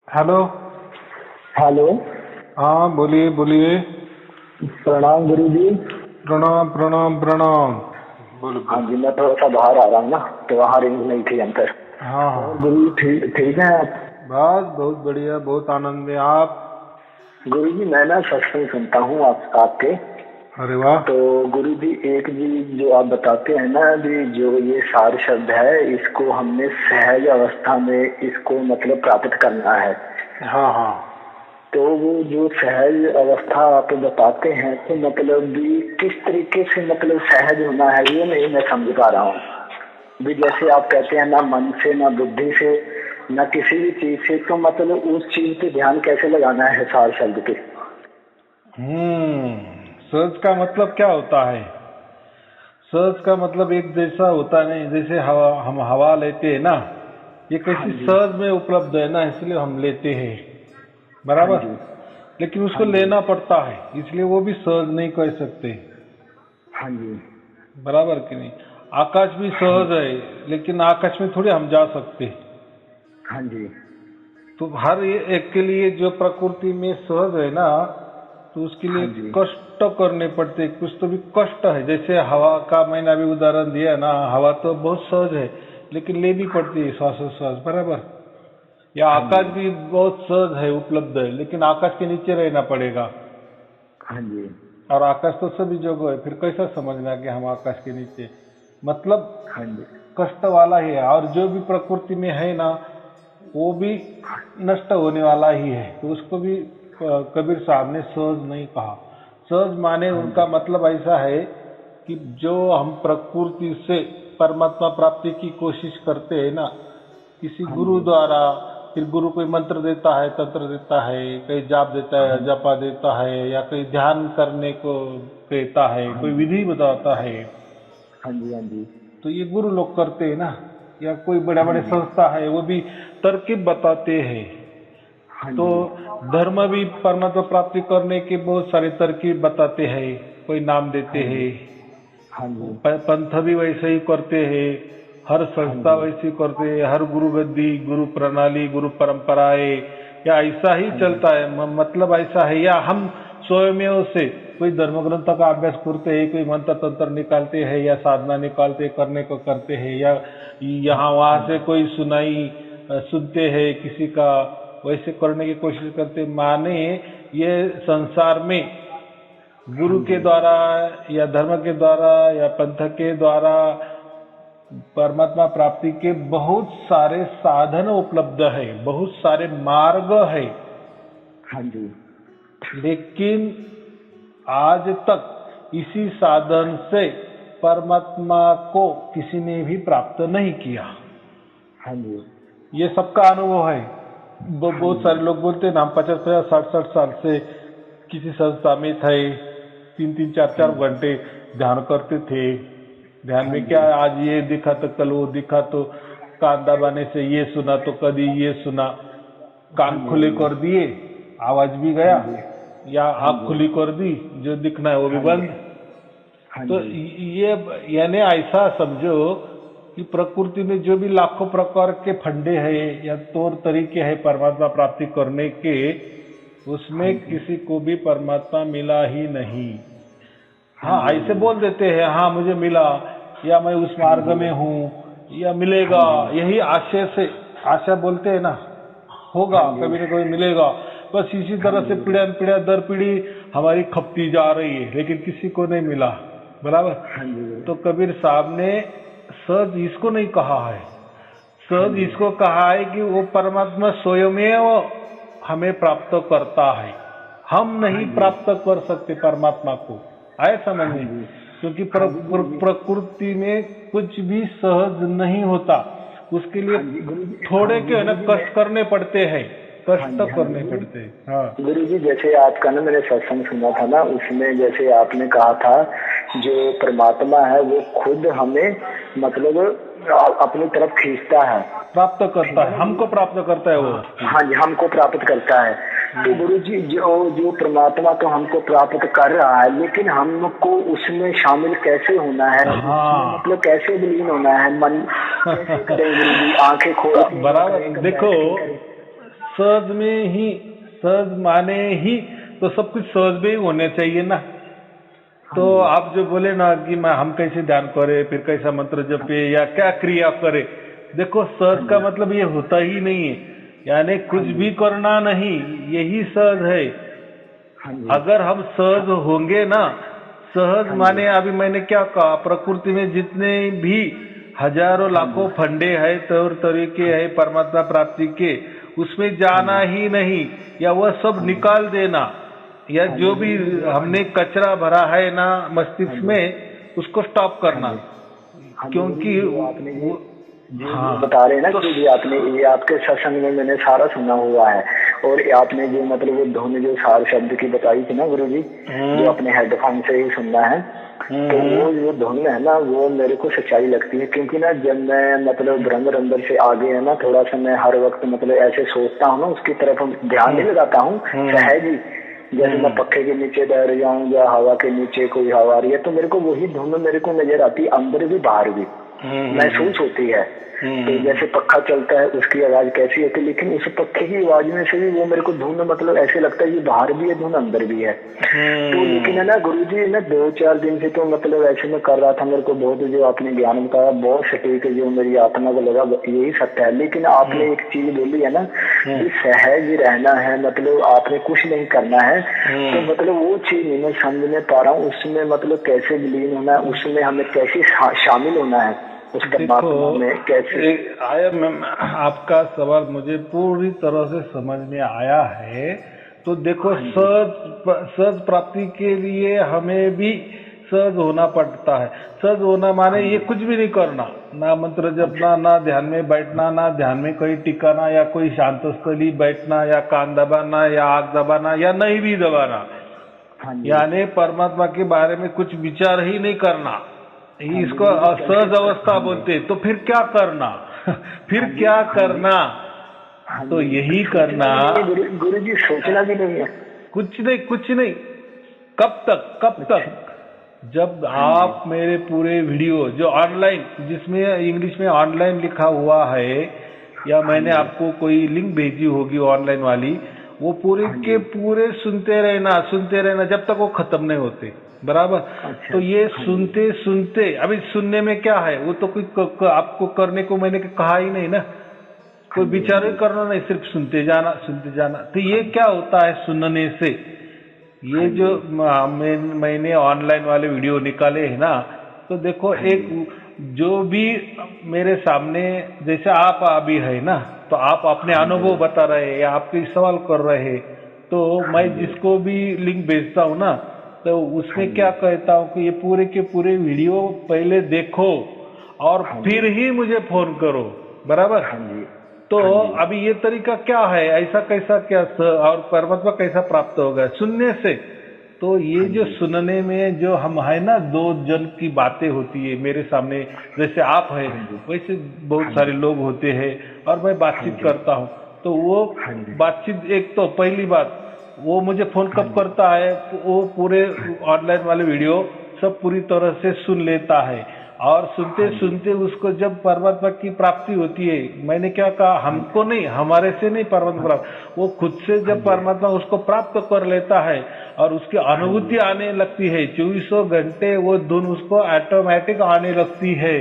Hello. Hello. हाँ, बोलिए बोलिए। प्रणाम गुरु जी। प्रणाम प्रणाम प्रणाम। बोलो हाँ बोलो। जी, मैं थोड़ा सा बाहर आ रहा हूँ ना, तो वहाँ रेंज नहीं थी अंदर। हाँ और हाँ। गुरु जी ठीक ठीक है आप? बस बहुत बढ़िया, बहुत आनंद में आप। गुरु जी मैं ना सत्संग सुनता हूँ आपके। अरे वाह। तो गुरु जी एक जी जो आप बताते हैं ना अभी, जो ये सार शब्द है, इसको हमने सहज अवस्था में इसको मतलब प्राप्त करना है। हाँ हाँ। तो वो जो सहज अवस्था आप बताते हैं, तो मतलब भी किस तरीके से मतलब सहज होना है, ये नहीं मैं समझ पा रहा हूँ। भी जैसे आप कहते हैं ना मन से ना बुद्धि से ना किसी भी चीज से, तो मतलब उस चीज पे ध्यान कैसे लगाना है सार शब्द पे? सर्च का मतलब क्या होता है? सर्च का मतलब एक जैसा होता नहीं, जैसे हवा, हम हवा लेते हैं ना, ये हाँ कैसी जी। सहज में उपलब्ध है ना, इसलिए हम लेते हैं। हाँ बराबर। जी। लेकिन हाँ उसको जी। लेना पड़ता है, इसलिए वो भी सहज नहीं कह सकते। हाँ जी। बराबर कि नहीं? आकाश भी हाँ। सहज है, लेकिन आकाश में थोड़ी हम जा सकते। हाँ जी। तो हर एक के लिए जो प्रकृति में सहज है ना, तो उसके लिए हाँ जी। कष्ट करने पड़ते। कुछ तो भी कष्ट है, जैसे हवा का मैंने अभी उदाहरण दिया ना, हवा तो बहुत सहज है, लेकिन लेनी पड़ती है श्वासोश्वास। बराबर। या हाँ आकाश जी। भी बहुत सहज है, उपलब्ध है, लेकिन आकाश के नीचे रहना पड़ेगा। हाँ जी। और आकाश तो सभी जगह है, फिर कैसा समझना कि हम आकाश के नीचे? मतलब हाँ जी। कष्ट वाला ही है। और जो भी प्रकृति में है ना, वो भी नष्ट होने वाला ही है, तो उसको भी कबीर साहब ने सहज नहीं कहा। सहज माने हाँ उनका जी। मतलब ऐसा है कि जो हम प्रकृति से परमात्मा प्राप्ति की कोशिश करते हैं ना, किसी हाँ गुरु जी। द्वारा, फिर गुरु कोई मंत्र देता है, तंत्र देता है, कहीं जाप देता है, हाँ। जपा देता है, या कहीं ध्यान करने को कहता है, हाँ कोई जी। विधि बताता है, हाँ जी। हाँ जी। तो ये गुरु लोग करते हैं ना। या कोई बड़े हाँ बड़े जी। संस्था है, वो भी तरकीब बताते हैं। हाँ तो जी। धर्म भी परमात्मा प्राप्ति करने के बहुत सारे तरकीब बताते हैं, कोई नाम देते हाँ जी। हैं। हाँ जी। पंथ भी वैसे ही करते हैं, हर हाँ संस्था जी। वैसी करते हैं, हर गुरु गद्दी, गुरु प्रणाली, गुरु परंपराएं, या ऐसा ही हाँ जी। चलता है। मतलब ऐसा है, या हम स्वयं से कोई धर्म ग्रंथ का अभ्यास करते हैं, कोई मंत्र तंत्र निकालते हैं, या साधना निकालते करने को करते हैं, या यहाँ वहां हाँ से जी। कोई सुनाई सुनते हैं किसी का, वैसे करने की कोशिश करते। माने ये संसार में हाँ गुरु के जी। द्वारा, या धर्म के द्वारा, या पंथ के द्वारा परमात्मा प्राप्ति के बहुत सारे साधन उपलब्ध है, बहुत सारे मार्ग है। हाँ जी। लेकिन आज तक इसी साधन से परमात्मा को किसी ने भी प्राप्त नहीं किया। हाँ जी। ये सबका अनुभव है। हाँ बहुत जी। सारे लोग बोलते हैं ना, हम 50 50 60 60 साल से किसी संस्था में थे, 3 3 4 हाँ 4 जी। घंटे ध्यान करते थे। ध्यान हाँ में क्या जी। है, आज ये दिखा तो कल वो दिखा, तो कान दबाने से ये सुना तो कभी ये सुना। हाँ कान जी। खुले कर दिए, आवाज भी हाँ गया, जी। या हाँ आँख जी। खुली कर दी, जो दिखना है वो भी हाँ जी। बंद। हाँ तो जी। ये यानी ऐसा समझो कि प्रकृति में जो भी लाखों प्रकार के फंडे हैं या तौर तरीके हैं परमात्मा प्राप्ति करने के, हाँ उसमें जी। किसी को भी परमात्मा मिला ही नहीं। हाँ हाँ, जी। हाँ ऐसे जी। बोल देते हैं, हाँ मुझे मिला, या मैं उस हाँ मार्ग जी। में हूँ, या हाँ मिलेगा, जी। यही आशय से, आशा बोलते हैं ना, होगा हाँ जी। कभी ना कभी मिलेगा। बस इसी हाँ तरह से जी। पीढ़ियां पीढ़ियां दर पीढ़ी हमारी खपती जा रही है, लेकिन किसी को नहीं मिला। बराबर। हाँ जी। तो कबीर साहब ने सहज इसको नहीं कहा है, हाँ सहज जी। इसको कहा है कि वो परमात्मा स्वयमेव हमें प्राप्त करता है। हम हाँ नहीं जी। प्राप्त कर सकते परमात्मा को, आए समझ हाँ में? जी। क्योंकि हाँ जी गुरु जी। प्रकृति में कुछ भी सहज नहीं होता। उसके लिए हाँ जी गुरु जी। हाँ थोड़े जी के है ना गुरु जी मैं। कष्ट करने पड़ते हैं, हाँ कष्ट जी। हाँ जी करने पड़ते हैं। हाँ गुरु जी जैसे आपका ना मैंने सत्संग सुना था ना, उसमें जैसे आपने कहा था जो परमात्मा है वो खुद हमें मतलब अपनी तरफ खींचता है। प्राप्त ठीक करता है है, ना गुरु? हमको प्राप्त करता है वो। हाँ। हाँ जी हमको प्राप्त करता है। तो गुरु जी जो जो परमात्मा तो हमको प्राप्त कर रहा है, लेकिन हमको उसमें शामिल कैसे होना है, उसमें हाँ। मतलब कैसे विलीन होना है, मन कैसे करें गुरु जी? आंखें खोल के बराबर। करें कि देखो, बैठ के करें? सहज में ही, सहज माने ही तो सब कुछ सहज में ही होने चाहिए ना। तो आप जो बोले ना कि हम कैसे ध्यान करें, फिर कैसा मंत्र जपे या क्या क्रिया करें, देखो सहज का मतलब ये होता ही नहीं है, यानी कुछ भी करना नहीं, यही सहज है। अगर हम सहज होंगे ना, सहज माने अभी मैंने क्या कहा, प्रकृति में जितने भी हजारों लाखों फंडे है, तौर तरीके है परमात्मा प्राप्ति के, उसमें जाना ही नहीं, या वह सब निकाल देना, या जो भी हमने कचरा भरा है ना मस्तिष्क में, उसको स्टॉप करना। क्योंकि आपने बता रहे हैं ना कि आपने ये आपके सत्संग में मैंने सारा सुना हुआ है, और आपने जो मतलब वो धुन जो सार शब्द की बताई थी ना गुरुजी, जो अपने हेडफोन से ही सुनना है, तो वो जो धुन है ना वो मेरे को सच्चाई लगती है। क्योंकि ना जब मैं मतलब ब्रह्म अंदर से आगे है ना, थोड़ा सा मैं हर वक्त मतलब ऐसे सोचता हूँ ना, उसकी तरफ ध्यान नहीं लगाता हूँ सहज ही, जैसे मैं पक्के के नीचे बैठ जाऊं या हवा के नीचे कोई हवा आ रही है, तो मेरे को वही धुन मेरे को नजर आती है, अंदर भी बाहर भी महसूस होती है। तो जैसे पक्का चलता है उसकी आवाज कैसी होती है, लेकिन उस पक्के की आवाज में से भी वो मेरे को धुन मतलब ऐसे लगता है कि बाहर भी है धुन, अंदर भी है। तो लेकिन है ना गुरुजी ना 2-4 दिन से तो मतलब ऐसे में कर रहा था, मेरे को बहुत जो आपने ज्ञान बताया बहुत सटीक है, जो मेरी आत्मा को लगा यही सत्य है। लेकिन आपने एक चीज बोली है ना कि सहज रहना है, मतलब आपने कुछ नहीं करना है, तो मतलब वो चीज नहीं मैं समझ में पा रहा हूँ, उसमें मतलब कैसे विलीन होना है, उसमें हमें कैसे शामिल होना है उस परमात्मा में कैसे। आया मैम, आपका सवाल मुझे पूरी तरह से समझ में आया है। तो देखो सहज प्राप्ति के लिए हमें भी सहज होना पड़ता है। सहज होना माने ये कुछ भी नहीं करना, ना मंत्र जपना, ना ध्यान में बैठना, ना ध्यान में कहीं टिकाना, या कोई शांत स्थली बैठना, या कान दबाना, या आग दबाना, या नहीं भी दबाना, यानी परमात्मा के बारे में कुछ विचार ही नहीं करना, इसको असहज अवस्था बोलते। तो फिर क्या करना फिर क्या करना, तो यही करना। गुरु जी सोचना भी नहीं है, कुछ नहीं, कुछ नहीं। कब तक जब आप मेरे पूरे वीडियो जो ऑनलाइन, जिसमें इंग्लिश में ऑनलाइन लिखा हुआ है, या मैंने आपको कोई लिंक भेजी होगी ऑनलाइन वाली, वो पूरे के पूरे सुनते रहना जब तक वो खत्म नहीं होते, बराबर। तो ये सुनते सुनते, अभी सुनने में क्या है, वो तो कोई आपको करने को मैंने कहा ही नहीं ना, कोई विचार ही करना नहीं, सिर्फ सुनते जाना। तो ये क्या होता है सुनने से, ये जो मैंने ऑनलाइन वाले वीडियो निकाले हैं ना, तो देखो एक जो भी मेरे सामने, जैसे आप अभी है ना, तो आप अपने अनुभव बता रहे हैं या आपके सवाल कर रहे हैं, तो मैं जिसको भी लिंक भेजता हूँ ना, तो उसमें क्या कहता हूँ कि ये पूरे के पूरे वीडियो पहले देखो और फिर ही मुझे फोन करो, बराबर। तो अभी ये तरीका क्या है, ऐसा कैसा क्या और परमात्मा कैसा प्राप्त होगा सुनने से। तो ये जो सुनने में जो हम है ना, 2 जन की बातें होती है मेरे सामने, जैसे आप है वैसे बहुत सारे लोग होते हैं, और मैं बातचीत करता हूँ, तो वो बातचीत, एक तो पहली बात वो मुझे फोन कब करता है, वो पूरे ऑनलाइन वाले वीडियो सब पूरी तरह से सुन लेता है, और सुनते सुनते उसको जब परमात्मा की प्राप्ति होती है, मैंने क्या कहा, हमको नहीं, हमारे से नहीं परमात्मा प्राप्त, वो खुद से जब परमात्मा उसको प्राप्त कर लेता है और उसकी अनुभूति आने लगती है, 24 घंटे वो धुन उसको ऑटोमेटिक आने लगती है,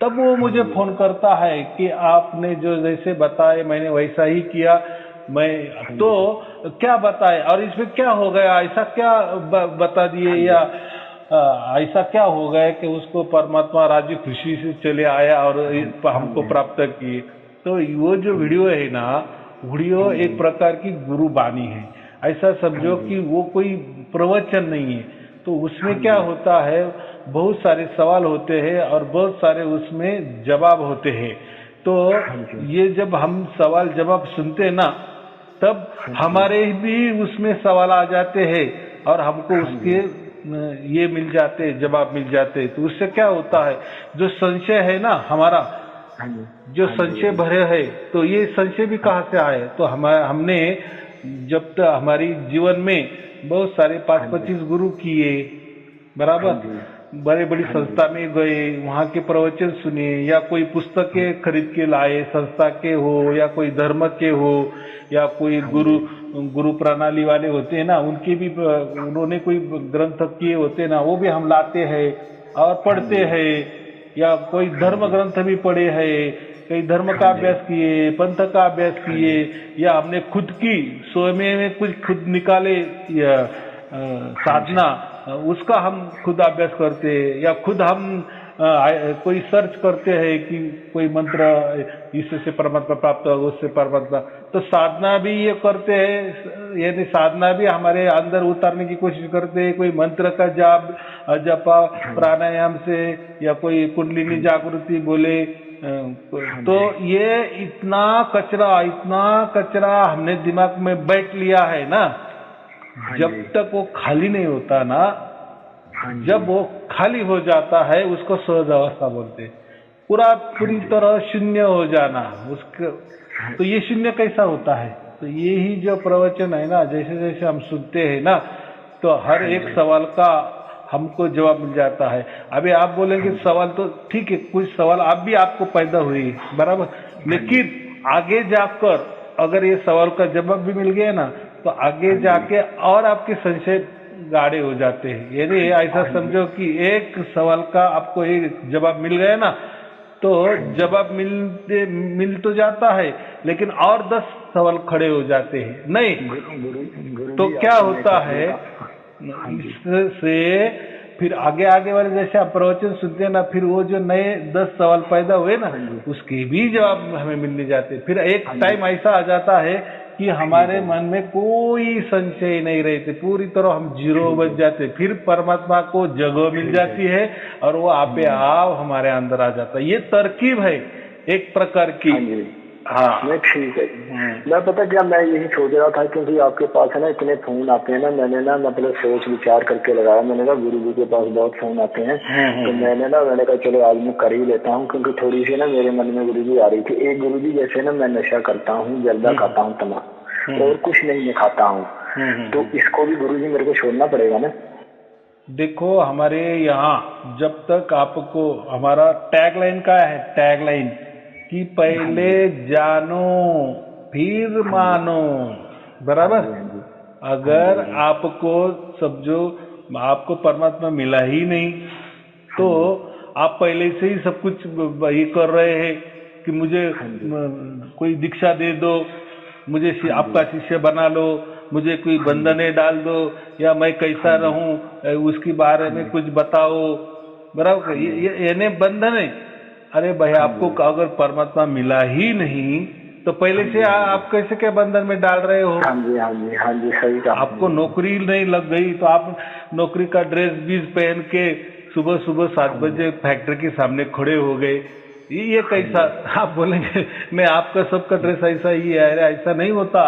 तब वो मुझे फोन करता है कि आपने जो जैसे बताए मैंने वैसा ही किया, मैं तो क्या बताए, और इसमें क्या हो गया, ऐसा क्या बता दिए, या ऐसा क्या हो गया कि उसको परमात्मा राजी खुशी से चले आया और हमको प्राप्त किए। तो वो जो वीडियो है ना, वीडियो एक प्रकार की गुरु बानी है, ऐसा समझो कि वो कोई प्रवचन नहीं है। तो उसमें क्या होता है, बहुत सारे सवाल होते हैं और बहुत सारे उसमें जवाब होते हैं। तो ये जब हम सवाल जवाब सुनते हैं ना, तब हमारे भी उसमें सवाल आ जाते हैं और हमको उसके ये मिल जाते, जवाब मिल जाते। तो उससे क्या होता है, जो संशय है ना हमारा, जो संशय भरे है, तो ये संशय भी कहाँ से आए, तो हमने जब तक हमारी जीवन में बहुत सारे 5-25 गुरु किए, बराबर, बड़े बड़ी संस्था में गए, वहाँ के प्रवचन सुने, या कोई पुस्तकें खरीद के लाए, संस्था के हो या कोई धर्म के हो या कोई गुरु प्रणाली वाले होते हैं ना, उनके भी उन्होंने कोई ग्रंथ किए होते हैं ना, वो भी हम लाते हैं और पढ़ते हैं। या कोई धर्म ग्रंथ भी पढ़े हैं, कई धर्म का अभ्यास किए, पंथ का अभ्यास किए, या हमने खुद की स्वयं में कुछ खुद निकाले या साधना, उसका हम खुद अभ्यास करते हैं। या खुद हम कोई सर्च करते हैं कि कोई मंत्र इससे परमात्मा प्राप्त होगा, उससे परमात्मा, तो साधना भी ये करते हैं, यानी साधना भी हमारे अंदर उतारने की कोशिश करते हैं। कोई मंत्र का जाप जपा प्राणायाम से, या कोई कुंडलिनी जागृति बोले, तो ये इतना कचरा हमने दिमाग में बैठ लिया है ना, जब तक वो खाली नहीं होता ना, जब वो खाली हो जाता है उसको सहज अवस्था बोलते हैं। पूरी तरह शून्य हो जाना उसको। तो ये शून्य कैसा होता है? तो यही जो प्रवचन है ना, जैसे जैसे हम सुनते हैं ना, तो हर एक सवाल का हमको जवाब मिल जाता है। अभी आप बोलेंगे सवाल, तो ठीक है, कुछ सवाल आपको पैदा हुई बराबर, लेकिन आगे जाकर अगर ये सवाल का जवाब भी मिल गया ना, तो आगे जाके और आपके संशय गाढ़े हो जाते हैं। यानी ऐसा समझो कि एक सवाल का आपको एक जवाब मिल गया ना, तो जवाब मिल तो जाता है, लेकिन और 10 सवाल खड़े हो जाते हैं। नहीं तो क्या होता है, इससे फिर आगे वाले जैसे आप प्रवचन सुनते हैं ना, फिर वो जो नए 10 सवाल पैदा हुए ना, उसके भी जवाब हमें मिलने जाते। फिर एक टाइम ऐसा आ जाता है कि हमारे मन में कोई संशय नहीं रहते, पूरी तरह हम जीरो बच जाते। फिर परमात्मा को जगह मिल जाती है और वो आपे आप हमारे अंदर आ जाता है। ये तरकीब है एक प्रकार की। हाँ, मैं ठीक है। मैं पता क्या, मैं यही सोच रहा था, क्योंकि आपके पास है ना इतने फोन आते हैं ना, मैंने ना मतलब सोच विचार करके लगाया। मैंने कहा गुरु जी के पास बहुत फोन आते हैं, तो मैंने कहा चलो आज मैं कर ही लेता हूँ, क्योंकि थोड़ी सी ना मेरे मन में गुरु जी आ रही थी। एक गुरु जी, जैसे ना मैं नशा करता हूँ, जर्दा खाता हूँ, तम्बाकू और कुछ नहीं मैं खाता हूँ, तो इसको भी गुरु जी मेरे को छोड़ना पड़ेगा ना? देखो, हमारे यहाँ जब तक आपको, हमारा टैगलाइन क्या है, टैगलाइन कि पहले जानो फिर मानो, बराबर। अगर आपको समझो आपको परमात्मा मिला ही नहीं, तो आप पहले से ही सब कुछ ये कर रहे हैं कि मुझे कोई दीक्षा दे दो, मुझे आपका शिष्य बना लो, मुझे कोई बंधने डाल दो, या मैं कैसा रहूं उसके बारे में कुछ बताओ, बराबर। ये बंधन है। अरे भाई, आपको अगर परमात्मा मिला ही नहीं, तो पहले से आप कैसे क्या बंधन में डाल रहे हो? हाँ जी, सही कहा। आपको नौकरी नहीं लग गई तो आप नौकरी का ड्रेस भी पहन के सुबह 7 बजे फैक्ट्री के सामने खड़े हो गए, ये कैसा? आप बोलेंगे मैं आपका सबका ड्रेस ऐसा ही है। अरे ऐसा नहीं होता,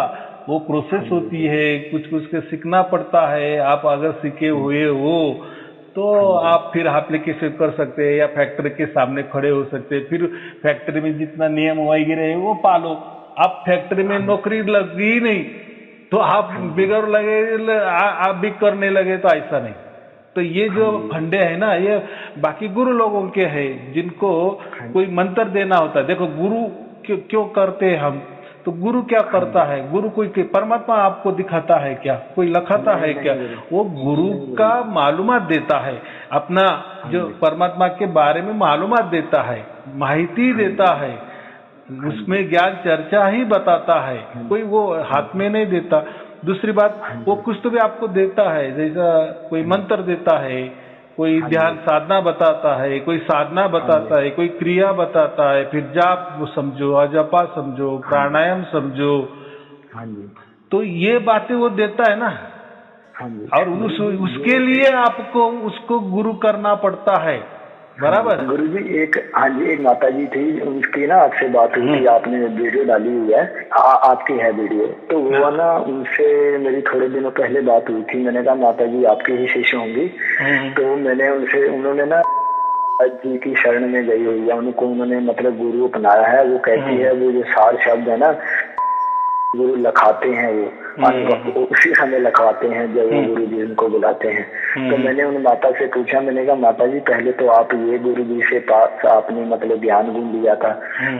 वो प्रोसेस होती है, कुछ के सीखना पड़ता है। आप अगर सीखे हुए हो तो आप फिर एप्लीकेशन कर सकते हैं, या फैक्ट्री के सामने खड़े हो सकते हैं। फिर फैक्ट्री में जितना नियम वगैरह है वो पालो। आप फैक्ट्री में नौकरी लगी नहीं तो आप बिगड़ लगे, आप भी करने लगे, तो ऐसा नहीं। तो ये जो फंडे है ना, ये बाकी गुरु लोगों के हैं, जिनको कोई मंत्र देना होता है। देखो, गुरु क्यों करते हैं हम? तो गुरु क्या करता है? गुरु कोई परमात्मा आपको दिखाता है क्या? कोई लखाता है क्या? वो गुरु का मालूमात देता है, अपना जो परमात्मा के बारे में मालूमात देता है, माहिती देता है, उसमें ज्ञान चर्चा ही बताता है, कोई वो हाथ में नहीं देता। दूसरी बात, वो कुछ तो भी आपको देता है, जैसा कोई मंत्र देता है, कोई ध्यान साधना बताता है, कोई साधना बताता है, कोई क्रिया बताता है, फिर जाप समझो, अजपा समझो, प्राणायाम समझो। तो ये बातें वो देता है ना, और उसके लिए आपको उसको गुरु करना पड़ता है, बराबर। गुरु जी, एक माता जी थी, उनकी ना आपसे बात हुई थी, आपने वीडियो डाली हुई है, आपकी है वीडियो, तो वो ना उनसे मेरी थोड़े दिनों पहले बात हुई थी। मैंने कहा माता जी आपके ही शिष्य होंगी, तो मैंने उन्होंने ना जी की शरण में गई हुई है, उनको उन्होंने मतलब गुरु अपनाया है। वो कहती है, वो जो सार शब्द है ना, गुरु लखाते हैं, वो उसी समय लखवाते हैं जब वो गुरु जी उनको बुलाते हैं। तो मैंने उन माता से पूछा, मैंने कहा माता जी पहले तो आप ये गुरु जी से पास आपने मतलब ज्ञान गुण लिया था,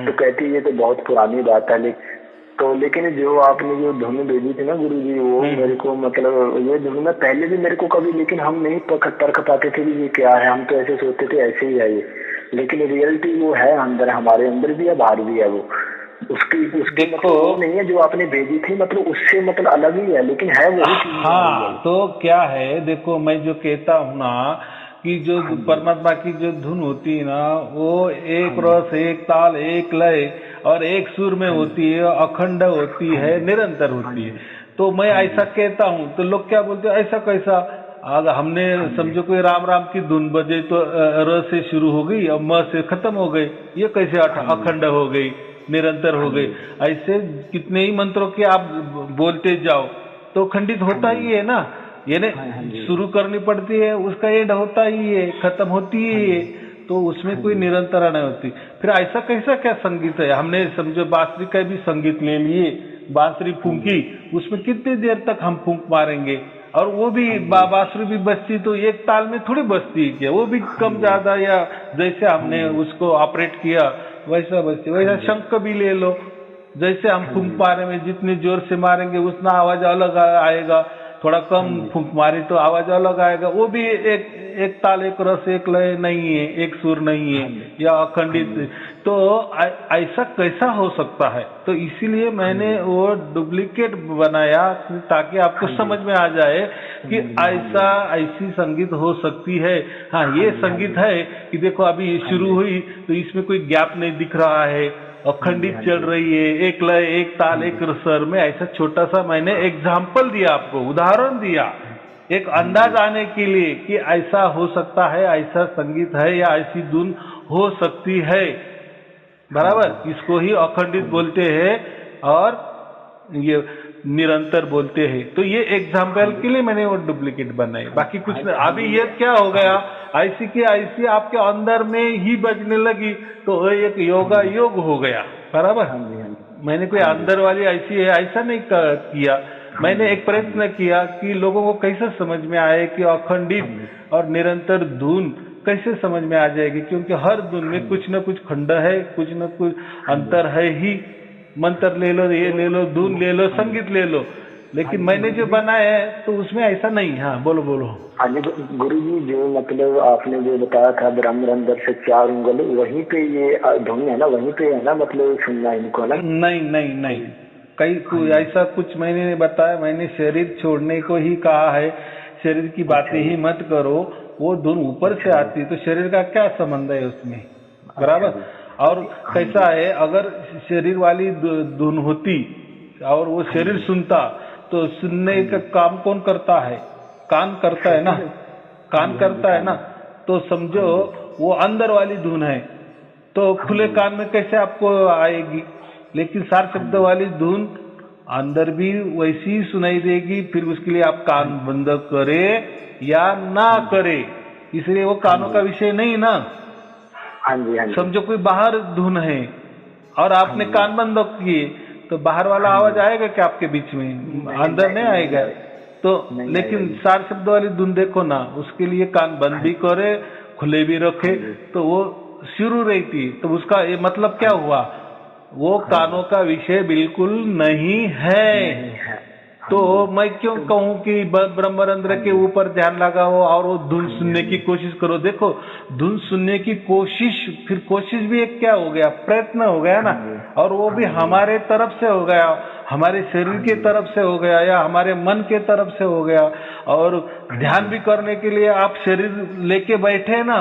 तो कहती ये तो बहुत पुरानी बात है, लेकिन तो लेकिन जो आपने जो धुन भेजी थी ना गुरु जी, वो मेरे को मतलब ये धुन में पहले भी मेरे को कभी, लेकिन हम नहीं परख पाते थे कि ये क्या है। हम तो ऐसे सोचते थे ऐसे ही है ये, लेकिन रियलिटी वो है अंदर, हमारे अंदर भी है बाहर भी है वो। उसकी देखो मतलब वो नहीं है जो आपने भेजी थी, मतलब उससे मतलब अलग ही है, लेकिन है वही चीज। हाँ, तो क्या है, देखो मैं जो कहता हूँ ना कि जो परमात्मा की जो धुन होती है ना, वो एक रस, एक ताल, एक लय और एक सुर में होती है, अखंड होती है, निरंतर होती है। तो मैं ऐसा कहता हूँ तो लोग क्या बोलते हैं, ऐसा कैसा? अगर हमने समझो कोई राम राम की धुन बजे तो र से शुरू हो गई और म से खत्म हो गई, ये कैसे अखंड हो गई, निरंतर हो गई? ऐसे कितने ही मंत्रों के आप बोलते जाओ तो खंडित होता ही है ना। यानी शुरू करनी पड़ती है, उसका एंड होता ही है, खत्म होती है, तो उसमें कोई निरंतरता नहीं होती। फिर ऐसा कैसा क्या संगीत है? हमने समझो बांसुरी का भी संगीत ले लिए, बांसुरी फूंकी, उसमें कितनी देर तक हम फूंक मारेंगे? और वो भी बांसुरी भी बजती तो एक ताल में थोड़ी बजती है क्या, वो भी कम ज्यादा या जैसे हमने उसको ऑपरेट किया वैसा बजती। वैसा शंख भी ले लो, जैसे हम फूंक मारे में जितने जोर से मारेंगे उतना आवाज अलग आएगा, थोड़ा कम फूंक मारी तो आवाज अलग आएगा। वो भी एक ताल, एक रस, एक लय नहीं है, एक सुर नहीं है या अखंडित। तो ऐसा कैसा हो सकता है? तो इसीलिए मैंने वो डुप्लीकेट बनाया ताकि आपको समझ में आ जाए कि ऐसी संगीत हो सकती है। हाँ, ये संगीत है कि देखो अभी शुरू हुई तो इसमें कोई गैप नहीं दिख रहा है, अखंडित चल रही है, एक लय, एक ताल, एक स्वर में। ऐसा छोटा सा मैंने एग्जाम्पल दिया, आपको उदाहरण दिया, एक अंदाज आने के लिए कि ऐसा हो सकता है, ऐसा संगीत है या ऐसी धुन हो सकती है। बराबर, इसको ही अखंडित बोलते हैं और ये निरंतर बोलते हैं। तो ये एग्जाम्पल के लिए मैंने वो डुप्लीकेट बनाई, बाकी कुछ नहीं। अभी ये क्या हो गया, ऐसी की ऐसी आपके अंदर में ही बजने लगी तो एक योगा योग हो गया। बराबर, मैंने कोई अंदर वाली ऐसी है ऐसा नहीं किया। मैंने एक प्रयत्न किया कि लोगों को कैसे समझ में आए कि अखंडित और निरंतर धुन कैसे समझ में आ जाएगी, क्योंकि हर धुन में कुछ न कुछ खंड है, कुछ न कुछ अंतर है ही। मंत्र ले लो, ये ले लो, धुन ले लो, संगीत ले लो, लेकिन मैंने जो बनाया है तो उसमें ऐसा नहीं। हाँ, बोलो बोलो। हाँ जी गुरु जी, जो मतलब आपने जो बताया था ब्रह्मरंध्र से 4 उंगल, वहीं पे ये धुन है ना, वहीं पे है ना, मतलब सुनना इनको ना? नहीं नहीं नहीं, कई ऐसा कुछ मैंने नहीं बताया। मैंने शरीर छोड़ने को ही कहा है, शरीर की बातें ही मत करो। वो धुन ऊपर से आती है तो शरीर का क्या संबंध है उसमें? बराबर। और कैसा है, अगर शरीर वाली धुन होती और वो शरीर सुनता तो सुनने का काम कौन करता है? कान करता है ना, कान करता है ना। तो समझो वो अंदर वाली धुन है तो खुले कान में कैसे आपको आएगी? लेकिन सार शब्द वाली धुन अंदर भी वैसी ही सुनाई देगी। फिर उसके लिए आप कान बंद करे या ना करे, इसलिए वो कानों का विषय नहीं ना। हाँ जी, हाँ जी। समझो कोई बाहर धुन है और आपने कान बंद किए तो बाहर वाला आवाज आएगा क्या आपके बीच में? अंदर नहीं आएगा। तो लेकिन सार शब्द वाली धुन देखो ना, उसके लिए कान बंद भी करे, खुले भी रखे तो वो शुरू रहती। तो उसका ये मतलब क्या हुआ? वो कानों का विषय बिल्कुल नहीं है। तो मैं क्यों कहूं कि ब्रह्मरंध्र के ऊपर ध्यान लगाओ और वो धुन सुनने की कोशिश करो। देखो, धुन सुनने की कोशिश, फिर कोशिश भी एक क्या हो गया, प्रयत्न हो गया ना। और वो भी हमारे तरफ से हो गया, हमारे शरीर के तरफ से हो गया या हमारे मन के तरफ से हो गया। और ध्यान भी करने के लिए आप शरीर लेके बैठे ना।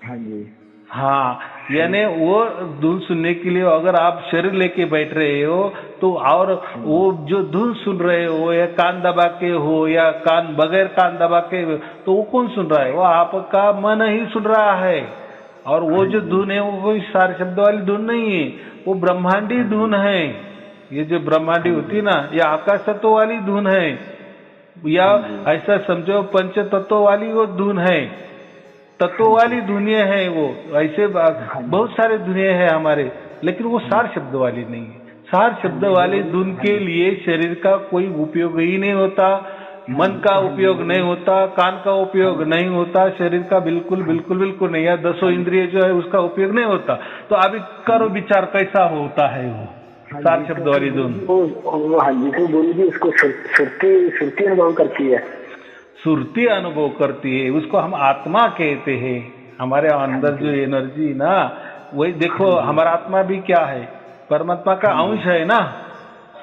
हाँ जी, हाँ, यानी वो धुन सुनने के लिए अगर आप शरीर लेके बैठ रहे हो तो, और वो जो धुन सुन रहे हो या कान दबा के हो या कान बगैर कान दबा के, तो वो कौन सुन रहा है? वो आपका मन ही सुन रहा है। और वो जो धुन है वो कोई सारे शब्द वाली धुन नहीं है, वो ब्रह्मांडी धुन है। ये जो ब्रह्मांडी होती है ना, या आकाश तत्व वाली धुन है, या ऐसा समझो पंच तत्व वाली वो धुन है, तत्व वाली दुनिया है वो। ऐसे बहुत सारे दुनिया है हमारे, लेकिन वो सार शब्द वाली नहीं है। सार शब्द वाली धुन के लिए शरीर का कोई उपयोग ही नहीं होता, मन का उपयोग नहीं होता, कान का उपयोग नहीं होता, शरीर का बिल्कुल बिल्कुल बिल्कुल नहीं है। 10 इंद्रिय जो है उसका उपयोग नहीं होता। तो अभी करो विचार कैसा होता है वो? सार शब्द वाली धुन। वो हाँ जी, तो गुरु जी उसको सुरती अनुभव करती है। सुरती अनुभव करती है, उसको हम आत्मा कहते हैं। हमारे अंदर जो एनर्जी ना, वही देखो हमारा आत्मा भी क्या है, परमात्मा का अंश है ना।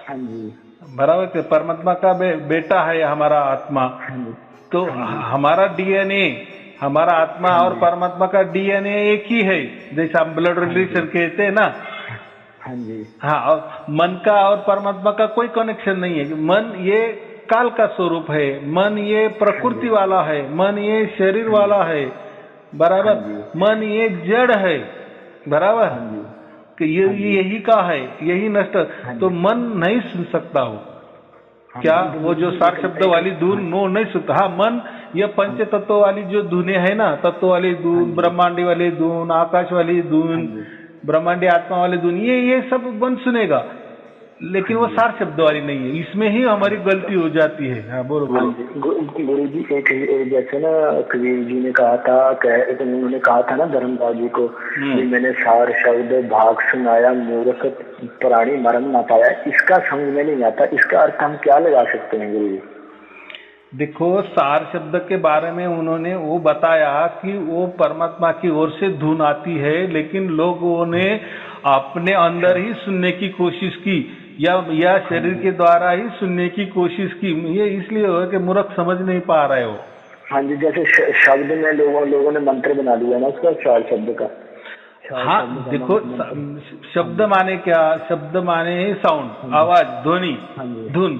हाँ जी, बराबर, परमात्मा का बेटा है हमारा आत्मा। तो हमारा डीएनए, हमारा आत्मा और परमात्मा का डीएनए एक ही है, जैसे हम ब्लड रिलेशन कहते हैं ना। हाँ जी, हाँ, और मन का और परमात्मा का कोई कनेक्शन नहीं है। मन ये काल का स्वरूप है, मन ये प्रकृति वाला है, मन ये शरीर वाला है, बराबर। मन ये जड़ है, बराबर, कि ये यही का है, यही नष्ट। तो मन नहीं सुन सकता हो क्या, वो जो सार शब्द वाली धुन वो नहीं सुनता। हाँ, मन ये पंच तत्व वाली जो धुने है ना, तत्व वाली धुन, ब्रह्मांडी वाली धुन, आकाश वाली धुन, ब्रह्मांडी आत्मा वाली धुन, ये सब मन सुनेगा, लेकिन वो सार शब्द वाली नहीं है। इसमें ही हमारी गलती हो जाती है। हाँ, बोलो बोलो। गुरु जी एक जैसे ना कबीर जी ने कहा था, उन्होंने कहा था ना धर्मराज जी को, मैंने सार शब्द भाग सुनाया, मूर्ख प्राणी मरम ना पाया। इसका समझ में नहीं आता, इसका अर्थ हम क्या लगा सकते हैं गुरु जी? देखो, सार शब्द के बारे में उन्होंने वो बताया कि वो परमात्मा की ओर से धुन आती है, लेकिन लोगों ने अपने अंदर ही सुनने की कोशिश की, या शरीर के द्वारा ही सुनने की कोशिश की। ये इसलिए हो कि मूर्ख समझ नहीं पा रहे हो। हाँ जी, जैसे शब्द में लोगों ने मंत्र बना लिया ना उसका, सार शब्द का। हाँ, देखो, शब्द माने क्या? शब्द माने साउंड, आवाज, ध्वनि, धुन।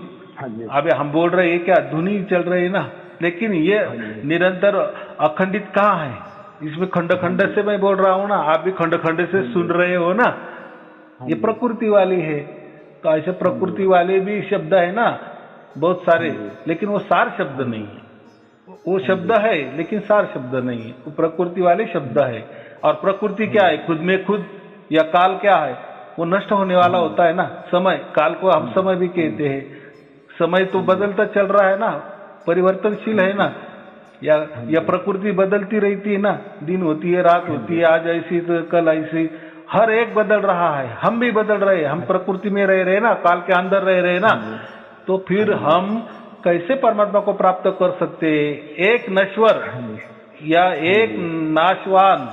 अभी हम बोल रहे हैं क्या, धुनी चल रही है ना, लेकिन ये निरंतर अखंडित कहाँ है? इसमें खंड खंड से मैं बोल रहा हूँ ना, आप भी खंड खंड से सुन रहे हो ना। ये प्रकृति वाली है, तो ऐसे प्रकृति वाले भी शब्द है ना बहुत सारे, लेकिन वो सार शब्द नहीं है। वो शब्द है लेकिन सार शब्द नहीं है, वो प्रकृति वाले शब्द है। और प्रकृति क्या है? खुद में खुद, या काल क्या है? वो नष्ट होने वाला होता है ना। समय, काल को हम समय भी कहते हैं। समय तो बदलता चल रहा है ना, परिवर्तनशील है ना। या प्रकृति बदलती रहती है ना, दिन होती है, रात होती है, आज ऐसी तो कल ऐसी, हर एक बदल रहा है। हम भी बदल रहे हैं, हम प्रकृति में रह रहे ना, काल के अंदर रह रहे ना। तो फिर हम कैसे परमात्मा को प्राप्त कर सकते हैं? एक नश्वर या एक नाशवान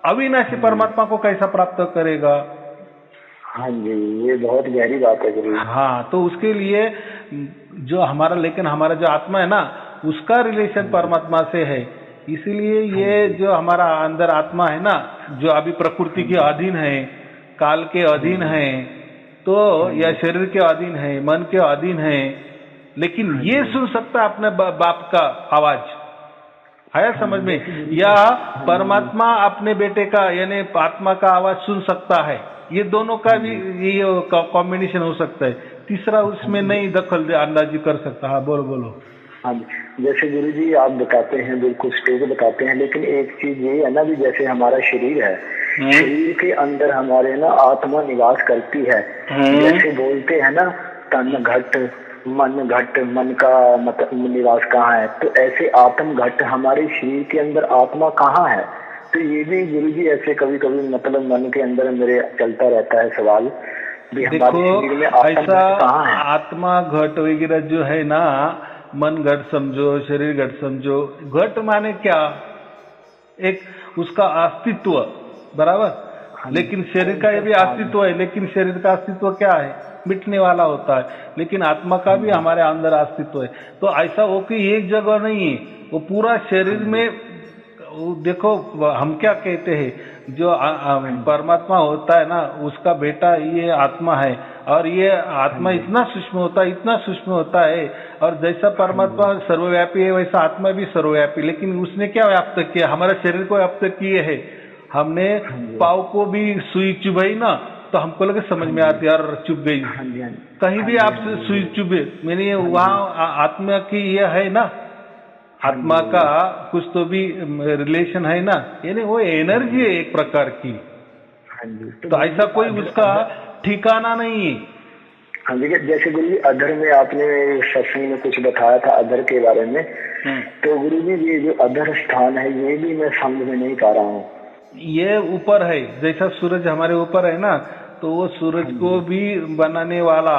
अविनाशी परमात्मा को कैसा प्राप्त करेगा? हाँ जी, ये बहुत गहरी बात है गुरु। हाँ, तो उसके लिए जो हमारा, लेकिन हमारा जो आत्मा है ना, उसका रिलेशन परमात्मा से है। इसीलिए ये जो हमारा अंदर आत्मा है ना, जो अभी प्रकृति के अधीन है, काल के अधीन है, तो या शरीर के अधीन है, मन के अधीन है, लेकिन ये सुन सकता है अपने बाप का आवाज, आया समझ में? या परमात्मा अपने बेटे का यानी आत्मा का आवाज सुन सकता है। ये दोनों का भी ये कॉम्बिनेशन हो सकता है। तीसरा उसमें नहीं दखल अंदाजी कर सकता। हाँ, बोलो बोलो। हाँ, जैसे गुरु जी आप बताते हैं, बिल्कुल स्टेज बताते हैं, लेकिन एक चीज ये है ना भी, जैसे हमारा शरीर है, शरीर के अंदर हमारे ना आत्मा निवास करती है। जैसे बोलते हैं ना, तन घट मन घट, मन का मतलब निवास कहाँ है, तो ऐसे आत्म घट हमारे शरीर के अंदर आत्मा कहाँ है? तो ये भी गुरु जी ऐसे कभी कभी मतलब मन के अंदर मेरे चलता रहता है सवाल। देखो, ऐसा आत्मा घट वगैरह जो है ना, मन घट समझो, शरीर घट समझो। घट माने क्या? एक उसका अस्तित्व, बराबर। लेकिन शरीर का ये भी अस्तित्व है, लेकिन शरीर का अस्तित्व क्या है? मिटने वाला होता है। लेकिन आत्मा का भी हमारे अंदर अस्तित्व है। तो ऐसा हो कि एक जगह नहीं है, वो पूरा शरीर में। देखो, हम क्या कहते हैं, जो परमात्मा होता है ना, उसका बेटा ये आत्मा है, और ये आत्मा इतना सूक्ष्म होता है, इतना सूक्ष्म होता है। और जैसा परमात्मा सर्वव्यापी है, वैसा आत्मा भी सर्वव्यापी। लेकिन उसने क्या व्याप्त किया? हमारे शरीर को व्याप्त किए है। हमने पाव को भी सुई चुभाई ना, तो हमको लगे समझ में आती, यार चुभ गई। कहीं भी आप सुई चुभे, मैंने वहाँ आत्मा की ये है ना, आत्मा का कुछ तो भी रिलेशन है ना, यानी वो एनर्जी है एक प्रकार की। तो ऐसा कोई उसका ठिकाना नहीं है। हाँ जी, जैसे गुरु जी अधर में आपने सत्संग में कुछ बताया था अधर के बारे में, तो गुरु जी ये जो अधर स्थान है, ये भी मैं समझ में नहीं पा रहा हूँ। ये ऊपर है, जैसा सूरज हमारे ऊपर है ना, तो वो सूरज को भी बनाने वाला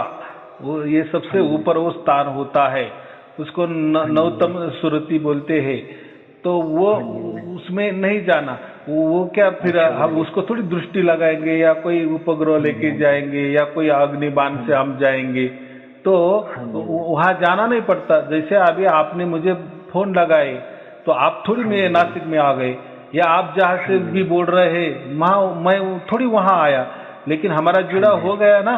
वो ये सबसे ऊपर वो स्थान होता है, उसको नवतम सुरति बोलते हैं। तो वो उसमें नहीं जाना, वो क्या फिर हम उसको थोड़ी दृष्टि लगाएंगे या कोई उपग्रह लेके जाएंगे या कोई अग्निबाण से हम जाएंगे, तो वहां जाना नहीं पड़ता। जैसे अभी आपने मुझे फोन लगाए तो आप थोड़ी मेरे नासिक में आ गए, या आप जहाँ से भी बोल रहे हैं मैं थोड़ी वहां आया, लेकिन हमारा जुड़ा हो गया ना।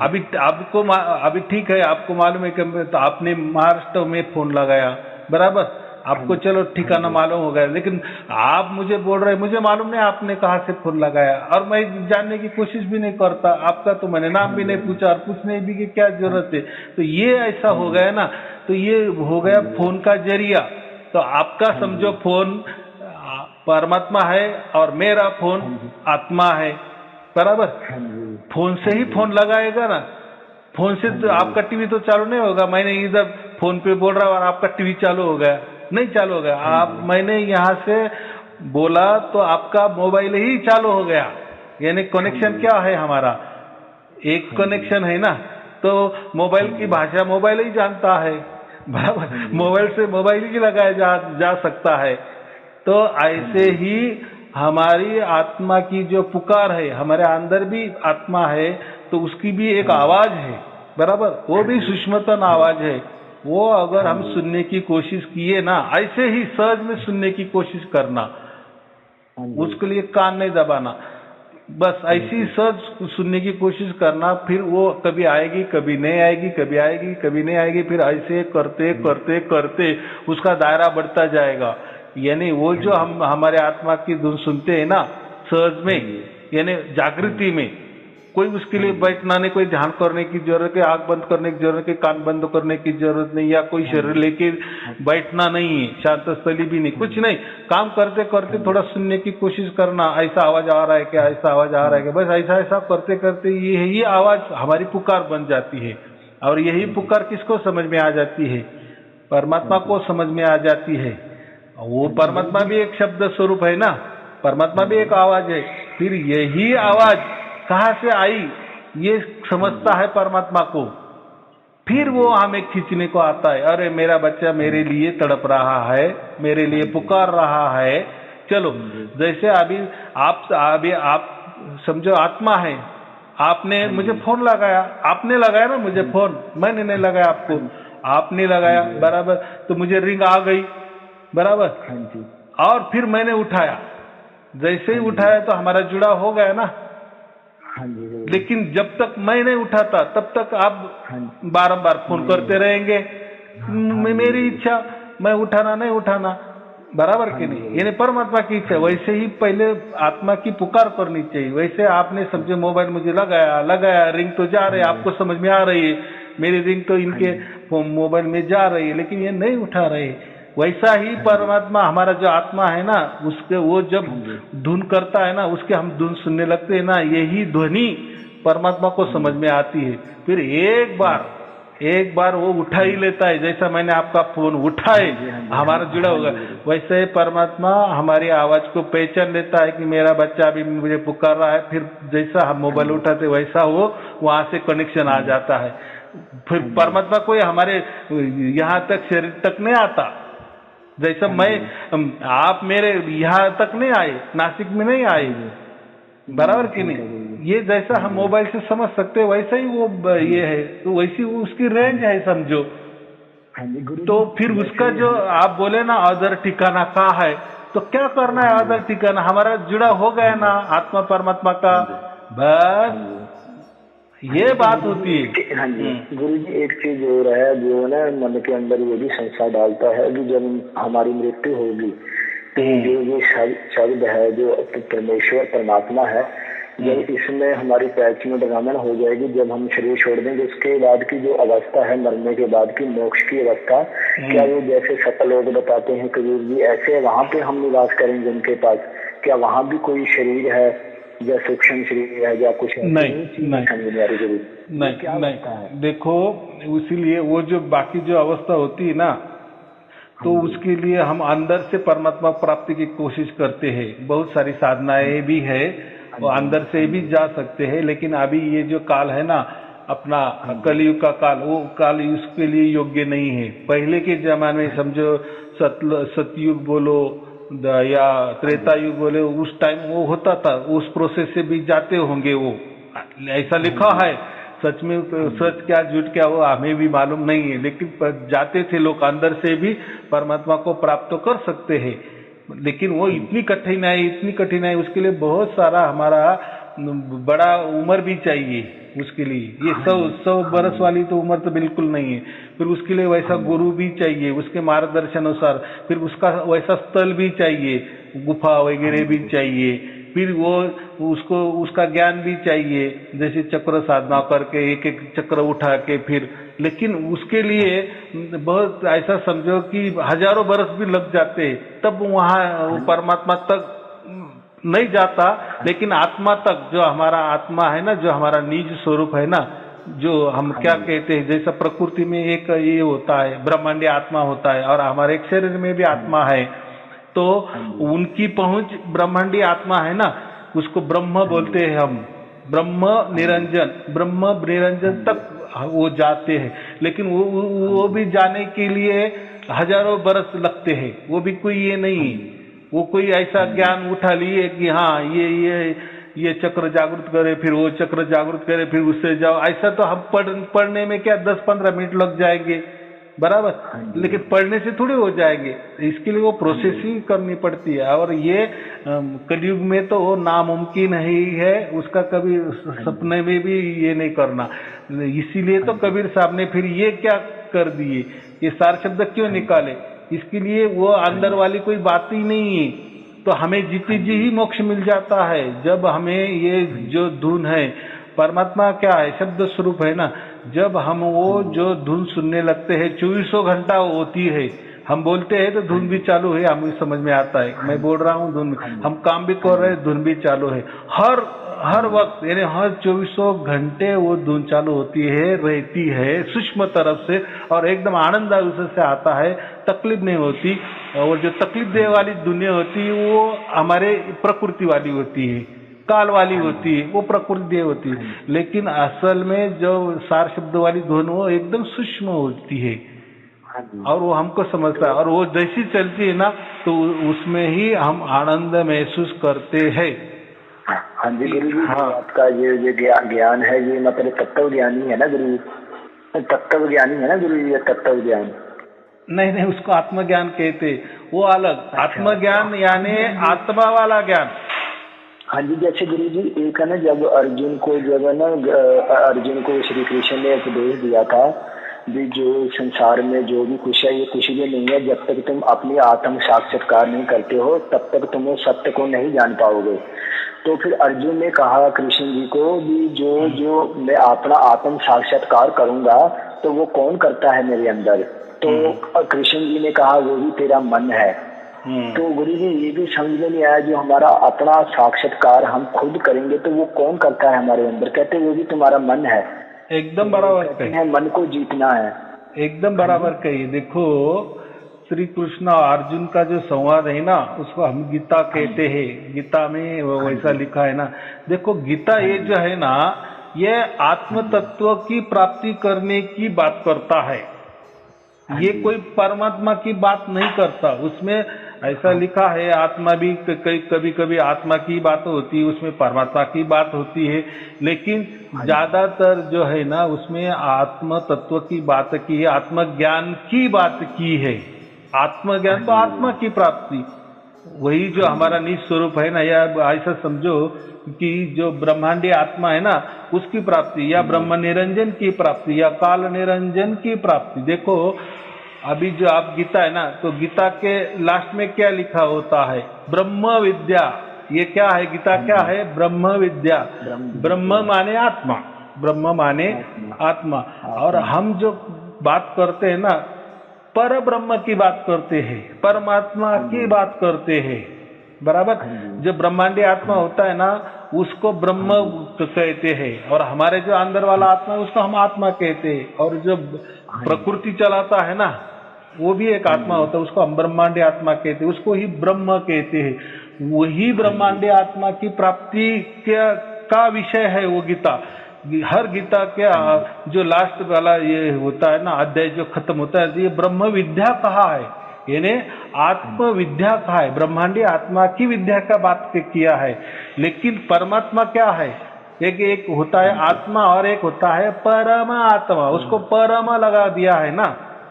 अभी आपको अभी ठीक है, आपको मालूम है कि तो आपने महाराष्ट्र में फोन लगाया, बराबर, आपको चलो ठिकाना मालूम हो गया, लेकिन आप मुझे बोल रहे, मुझे मालूम नहीं आपने कहाँ से फोन लगाया, और मैं जानने की कोशिश भी नहीं करता आपका, तो मैंने नाम भी नहीं पूछा और पूछने भी की क्या जरूरत है। तो ये ऐसा हो गया ना, तो ये हो गया फोन का जरिया। तो आपका समझो फोन परमात्मा है और मेरा फोन आत्मा है, बराबर। फोन से ही फोन लगाएगा ना, फोन से तो आपका टीवी तो चालू नहीं होगा। मैंने इधर फोन पे बोल रहा हूँ और आपका टीवी चालू हो गया, नहीं चालू हो गया। आप मैंने यहाँ से बोला तो आपका मोबाइल ही चालू हो गया, यानी कनेक्शन क्या है हमारा, एक कनेक्शन है ना। तो मोबाइल की भाषा मोबाइल ही जानता है, बराबर, मोबाइल से मोबाइल ही लगाया जा सकता है। तो ऐसे ही हमारी आत्मा की जो पुकार है, हमारे अंदर भी आत्मा है, तो उसकी भी एक आवाज है, बराबर, वो भी सूक्ष्मतम आवाज है। वो अगर हम सुनने की कोशिश किए ना, ऐसे ही सहज में सुनने की कोशिश करना, उसके लिए कान नहीं दबाना, बस ऐसी सहज सुनने की कोशिश करना। फिर वो कभी आएगी, कभी नहीं आएगी, कभी आएगी, कभी नहीं आएगी, फिर ऐसे करते करते करते उसका दायरा बढ़ता जाएगा। यानी वो जो हम हमारे आत्मा की धुन सुनते हैं ना सहज में, यानी जागृति में, कोई उसके लिए बैठना नहीं, कोई ध्यान करने की जरूरत है, आंख बंद करने की जरूरत है, कान बंद करने की जरूरत नहीं, या कोई शरीर लेके बैठना नहीं है, शांत स्थली भी नहीं, कुछ नहीं, काम करते करते थोड़ा सुनने की कोशिश करना, ऐसा आवाज आ रहा है क्या, ऐसा आवाज आ रहा है क्या, बस ऐसा ऐसा करते करते यही आवाज हमारी पुकार बन जाती है। और यही पुकार किसको समझ में आ जाती है, परमात्मा को समझ में आ जाती है। वो परमात्मा भी एक शब्द स्वरूप है ना, परमात्मा भी एक आवाज है। फिर यही आवाज कहाँ से आई ये समझता है परमात्मा को, फिर वो हमें खींचने को आता है, अरे मेरा बच्चा मेरे लिए तड़प रहा है, मेरे लिए पुकार रहा है, चलो। जैसे अभी आप समझो आत्मा है, आपने मुझे फोन लगाया, आपने लगाया ना मुझे फोन, मैंने नहीं लगाया आपको, आपने लगाया, बराबर, तो मुझे रिंग आ गई, बराबर, और फिर मैंने उठाया, जैसे ही उठाया तो हमारा जुड़ा हो गया ना। लेकिन जब तक मैं नहीं उठाता तब तक आप बारंबार फोन करते रहेंगे, मेरी इच्छा, मैं उठाना नहीं उठाना, बराबर कि नहीं, यानी परमात्मा की इच्छा। वैसे ही पहले आत्मा की पुकार करनी चाहिए। वैसे आपने समझे मोबाइल मुझे लगाया, रिंग तो जा रही है, आपको समझ में आ रही है, मेरी रिंग तो इनके मोबाइल में जा रही है, लेकिन ये नहीं उठा रहे। वैसा ही परमात्मा, हमारा जो आत्मा है ना, उसके वो जब धुन करता है ना, उसके हम धुन सुनने लगते हैं ना, यही ध्वनि परमात्मा को समझ में आती है। फिर एक बार वो उठा ही लेता है, जैसा मैंने आपका फोन उठाए हमारा जुड़ा होगा, वैसे ही परमात्मा हमारी आवाज को पहचान लेता है कि मेरा बच्चा अभी मुझे पुकार रहा है। फिर जैसा हम मोबाइल उठाते वैसा वो वहां से कनेक्शन आ जाता है। फिर परमात्मा कोई हमारे यहाँ तक शरीर तक नहीं आता, जैसा आप मेरे यहाँ तक नहीं आए, नासिक में नहीं आए, बराबर कि नहीं। ये जैसा हम मोबाइल से समझ सकते हैं वैसा ही वो ये है, तो वैसी उसकी रेंज है समझो। तो फिर उसका जो आप बोले ना अदर ठिकाना कहाँ है, तो क्या करना है अदर ठिकाना, हमारा जुड़ा हो गया ना आत्मा परमात्मा का, बस ये बात होती है। हाँ जी गुरु जी, एक चीज हो रहा है जो ना मन के अंदर ये भी संशय डालता है कि जब हमारी मृत्यु होगी तो जो ये शब्द है जो परमेश्वर परमात्मा है, जब इसमें हमारी पैच में डगामन हो जाएगी, जब हम शरीर छोड़ देंगे, उसके बाद की जो अवस्था है मरने के बाद की मोक्ष की अवस्था, क्या वो जैसे सकल लोग बताते हैं कबीर जी, ऐसे वहां पे हम निवास करेंगे उनके पास, क्या वहां भी कोई शरीर है या सूक्ष्म शरीर है या कुछ है? नहीं। देखो इसीलिए वो जो बाकी जो अवस्था होती है ना, तो उसके लिए हम अंदर से परमात्मा प्राप्ति की कोशिश करते हैं, बहुत सारी साधनाएं भी है, वो अंदर से भी जा सकते हैं, लेकिन अभी ये जो काल है ना अपना कलयुग का काल, वो काल उसके लिए योग्य नहीं है। पहले के जमाने में समझो सतयुग बोलो या त्रेता युग बोले, उस टाइम वो होता था, उस प्रोसेस से भी जाते होंगे वो, ऐसा लिखा है। सच में सच क्या झूठ क्या वो हमें भी मालूम नहीं है, लेकिन जाते थे लोग, अंदर से भी परमात्मा को प्राप्त तो कर सकते हैं। लेकिन वो इतनी कठिनाई, उसके लिए बहुत सारा हमारा बड़ा उम्र भी चाहिए उसके लिए। ये 100 बरस वाली तो उम्र तो बिल्कुल नहीं है। फिर उसके लिए वैसा गुरु भी चाहिए, उसके मार्गदर्शन अनुसार, फिर उसका वैसा स्थल भी चाहिए, गुफा वगैरह भी चाहिए, फिर वो उसका ज्ञान भी चाहिए, जैसे चक्र साधना करके एक एक चक्र उठा के फिर। लेकिन उसके लिए बहुत ऐसा समझो कि हजारों बरस भी लग जाते, तब वहाँ वो परमात्मा तक नहीं जाता। लेकिन आत्मा तक, जो हमारा आत्मा है ना, जो हमारा निज स्वरूप है ना, जो हम क्या कहते हैं, जैसा प्रकृति में एक ये होता है ब्रह्मांडीय आत्मा होता है, और हमारे एक शरीर में भी आत्मा है, तो उनकी पहुंच ब्रह्मांडीय आत्मा है ना, उसको ब्रह्म बोलते हैं हम, ब्रह्म निरंजन तक वो जाते हैं। लेकिन वो भी जाने के लिए हजारों बरस लगते हैं। वो भी कोई ये नहीं, वो कोई ऐसा ज्ञान उठा लिए कि हाँ ये चक्र जागृत करे, फिर वो चक्र जागृत करे, फिर उससे जाओ, ऐसा तो हम पढ़ने में क्या 10-15 मिनट लग जाएंगे, बराबर। लेकिन पढ़ने से थोड़ी हो जाएंगे, इसके लिए वो प्रोसेसिंग करनी पड़ती है। और ये कलयुग में तो वो नामुमकिन ही है, उसका कभी सपने में भी ये नहीं करना। इसीलिए तो कबीर साहब ने फिर ये क्या कर दिए, ये सार शब्द क्यों निकाले, इसके लिए वो अंदर वाली कोई बात ही नहीं है। तो हमें जीते जी ही मोक्ष मिल जाता है, जब हमें ये जो धुन है, परमात्मा क्या है, शब्द स्वरूप है ना, जब हम वो जो धुन सुनने लगते हैं, 2400 घंटा होती है, हम बोलते हैं तो धुन भी चालू है, हमें समझ में आता है, मैं बोल रहा हूँ धुन, हम काम भी कर रहे हैं, धुन भी चालू है, हर वक्त, यानी हर 2400 घंटे वो धुन चालू होती है, रहती है सूक्ष्म तरफ से, और एकदम आनंद उससे आता है, तकलीफ नहीं होती। और जो तकलीफ देने वाली दुनिया होती है वो हमारे प्रकृति वाली होती है, काल वाली होती है, वो प्रकृति होती है। लेकिन असल में जो सार शब्द वाली धुन वो एकदम सूक्ष्म होती है, और वो हमको समझता है, और वो जैसी चलती है ना, तो उसमें ही हम आनंद महसूस करते हैं। हाँ जी गुरु जी, आपका ये ज्ञान है, ये मतलब तत्व ज्ञानी है ना गुरु जी, तत्व ज्ञानी है ना गुरु जी, ये तत्व ज्ञान नहीं, उसको आत्मज्ञान कहते, वो अलग। अच्छा, आत्मज्ञान यानी आत्मा वाला ज्ञान। हाँ जी, जैसे गुरु जी एक है ना, जब अर्जुन को श्री कृष्ण ने उपदेश दिया था भी जो संसार में जो भी कुछ है ये कुछ भी नहीं है, जब तक तुम अपनी आत्म साक्षात्कार नहीं करते हो तब तक तुम्हें सत्य को नहीं जान पाओगे। तो फिर अर्जुन ने कहा कृष्ण जी को भी जो मैं अपना आत्म साक्षात्कार करूंगा तो वो कौन करता है मेरे अंदर, तो कृष्ण जी ने कहा वो भी तेरा मन है। तो गुरु जी ये भी समझ में नहीं आया, जो हमारा अपना साक्षात्कार हम खुद करेंगे तो वो कौन करता है हमारे अंदर, कहते वो भी तुम्हारा मन है। एकदम बराबर कही, मन को जीतना है, एकदम बराबर कही। देखो श्री कृष्ण और अर्जुन का जो संवाद है ना, उसको हम गीता कहते हैं, गीता में वैसा लिखा है ना। देखो गीता ये जो है ना, ये आत्म तत्व की प्राप्ति करने की बात करता है, ये कोई परमात्मा की बात नहीं करता। उसमें ऐसा लिखा है, आत्मा भी कभी कभी आत्मा की बात होती है, उसमें परमात्मा की बात होती है, लेकिन ज्यादातर जो है ना उसमें आत्म तत्व की बात की है, आत्मज्ञान की बात की है। आत्मज्ञान तो आत्मा की प्राप्ति, वही जो हमारा निज स्वरूप है ना, या ऐसा समझो कि जो ब्रह्मांडीय आत्मा है ना उसकी प्राप्ति, या ब्रह्म निरंजन की प्राप्ति, या काल निरंजन की प्राप्ति। देखो अभी जो आप गीता है ना, तो गीता के लास्ट में क्या लिखा होता है, ब्रह्म विद्या। ये क्या है, गीता क्या है, ब्रह्म विद्या। ब्रह्म माने आत्मा, ब्रह्म माने आत्मा। और हम जो बात करते हैं ना, पर ब्रह्म की बात करते हैं, परमात्मा की बात करते हैं, बराबर। जो ब्रह्मांडीय आत्मा होता है ना उसको ब्रह्म कहते हैं, और हमारे जो अंदर वाला आत्मा उसको हम आत्मा कहते हैं। और जो प्रकृति चलाता है ना वो भी एक आत्मा होता है, उसको हम ब्रह्मांडी आत्मा कहते हैं, उसको ही ब्रह्म कहते हैं। वही ब्रह्मांडी आत्मा की प्राप्ति का विषय है वो गीता। हर गीता के जो लास्ट वाला ये होता है ना अध्याय जो खत्म होता है, ये ब्रह्म विद्या कहा है, यानी आत्म विद्या कहा है, ब्रह्मांडी आत्मा की विद्या का बात किया है। लेकिन परमात्मा क्या है, एक होता है आत्मा और एक होता है परमात्मा। उसको परम लगा दिया है ना,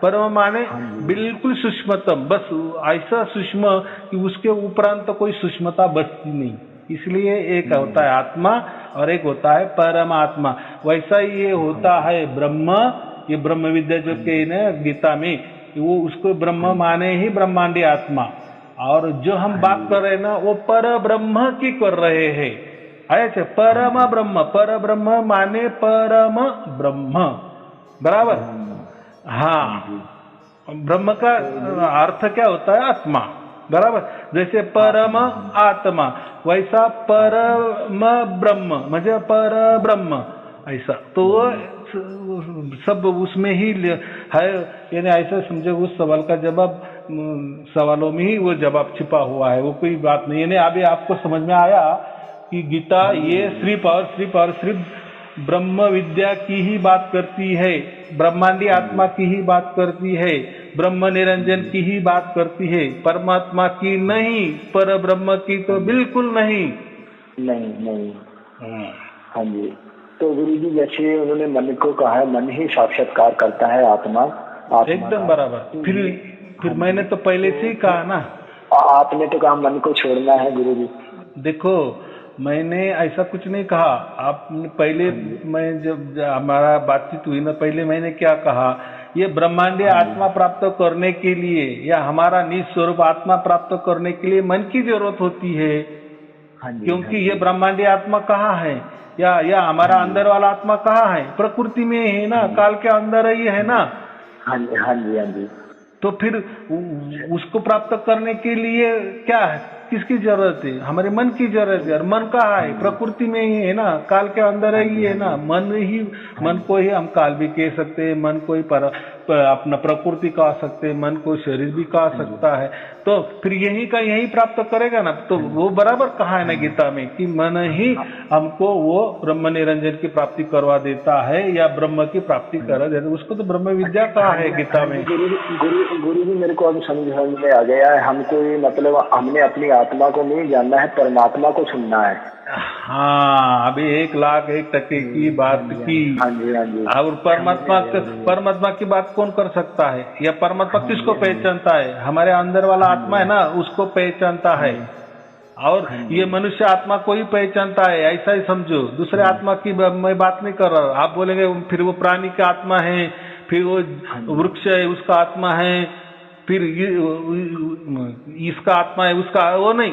परम माने बिल्कुल सूक्ष्मतम, बस ऐसा सूक्ष्म कि उसके उपरांत तो कोई सूक्ष्मता बचती नहीं। इसलिए एक होता है आत्मा और एक होता है परमात्मा। वैसा ही ये होता है ब्रह्म, ये ब्रह्म विद्या जो के ना गीता में, वो उसको ब्रह्म माने ही ब्रह्मांडी आत्मा। और जो हम बात कर रहे हैं ना वो पर ब्रह्म की कर रहे हैं। ऐसे परम ब्रह्म, पर ब्रह्म माने परम ब्रह्म, बराबर। हाँ, ब्रह्म का अर्थ क्या होता है, आत्मा, बराबर। जैसे परम आत्मा, वैसा परम ब्रह्म म्हणजे पर ब्रह्म, ऐसा तो सब उसमें ही है। यानी ऐसा समझो उस सवाल का जवाब सवालों में ही वो जवाब छिपा हुआ है, वो कोई बात नहीं। यानी अभी आपको समझ में आया कि गीता ये सिर्फ और सिर्फ ब्रह्म विद्या की ही बात करती है, ब्रह्मांडी आत्मा की ही बात करती है, ब्रह्म निरंजन की ही बात करती है, परमात्मा की नहीं, पर ब्रह्म की तो बिल्कुल नहीं। नहीं। हाँ जी। तो गुरु जी जैसे उन्होंने मन को कहा है, मन ही साक्षात्कार करता है आत्मा एकदम बराबर। फिर मैंने तो पहले से ही कहा ना, आपने तो कहा मन को छोड़ना है गुरु जी। देखो मैंने ऐसा कुछ नहीं कहा। आपने पहले, मैं जब हमारा बातचीत हुई ना, पहले मैंने क्या कहा, ये ब्रह्मांडीय आत्मा प्राप्त करने के लिए या हमारा निज स्वरूप आत्मा प्राप्त करने के लिए मन की जरूरत होती है। क्योंकि ये ब्रह्मांडीय आत्मा कहाँ है, या हमारा अंदर वाला आत्मा कहाँ है, प्रकृति में है ना, काल के अंदर ही है ना। हाँ जी। तो फिर उसको प्राप्त करने के लिए क्या है, किसकी जरूरत है, हमारे मन की जरूरत है। और मन कहाँ है, प्रकृति में ही है ना, काल के अंदर ही है ना। मन को ही हम काल भी कह सकते हैं, मन को ही अपना प्रकृति कह सकते हैं, मन को शरीर भी कह सकता है। तो फिर यही का यही प्राप्त करेगा ना। तो वो बराबर कहा है ना गीता में कि मन ही हमको वो ब्रह्म निरंजन की प्राप्ति करवा देता है या ब्रह्म की प्राप्ति करा देता है। उसको तो ब्रह्म विद्या कहा है गीता में। गुरु जी मेरे को अब समझ में आ गया है, हमको ये मतलब हमने अपनी आत्मा को नहीं जानना है, परमात्मा को सुनना है। हाँ, अभी 1,01,000% की बात की। हाँ जी। और परमात्मा की बात कौन कर सकता है, या परमात्मा किसको पहचानता है, हमारे अंदर वाला आत्मा है ना, उसको पहचानता है। और ये मनुष्य आत्मा को ही पहचानता है, ऐसा ही समझो। दूसरे आत्मा की मैं बात नहीं कर रहा। आप बोलेंगे फिर वो प्राणी का आत्मा है, फिर वो वृक्ष है उसका आत्मा है, फिर इसका आत्मा है उसका, वो नहीं।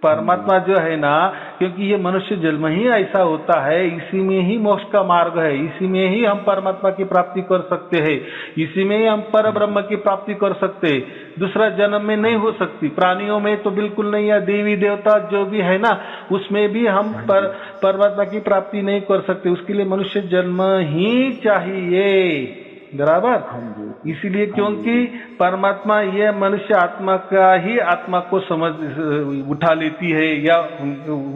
परमात्मा जो है ना, क्योंकि ये मनुष्य जन्म ही ऐसा होता है, इसी में ही मोक्ष का मार्ग है, इसी में ही हम परमात्मा की प्राप्ति कर सकते हैं, इसी में ही हम पर ब्रह्म की प्राप्ति कर सकते हैं। दूसरा जन्म में नहीं हो सकती, प्राणियों में तो बिल्कुल नहीं, या देवी देवता जो भी है ना उसमें भी हम परमात्मा की प्राप्ति नहीं कर सकते। उसके लिए मनुष्य जन्म ही चाहिए, बराबर। इसीलिए क्योंकि परमात्मा ये मनुष्य आत्मा का ही आत्मा को समझ उठा लेती है, या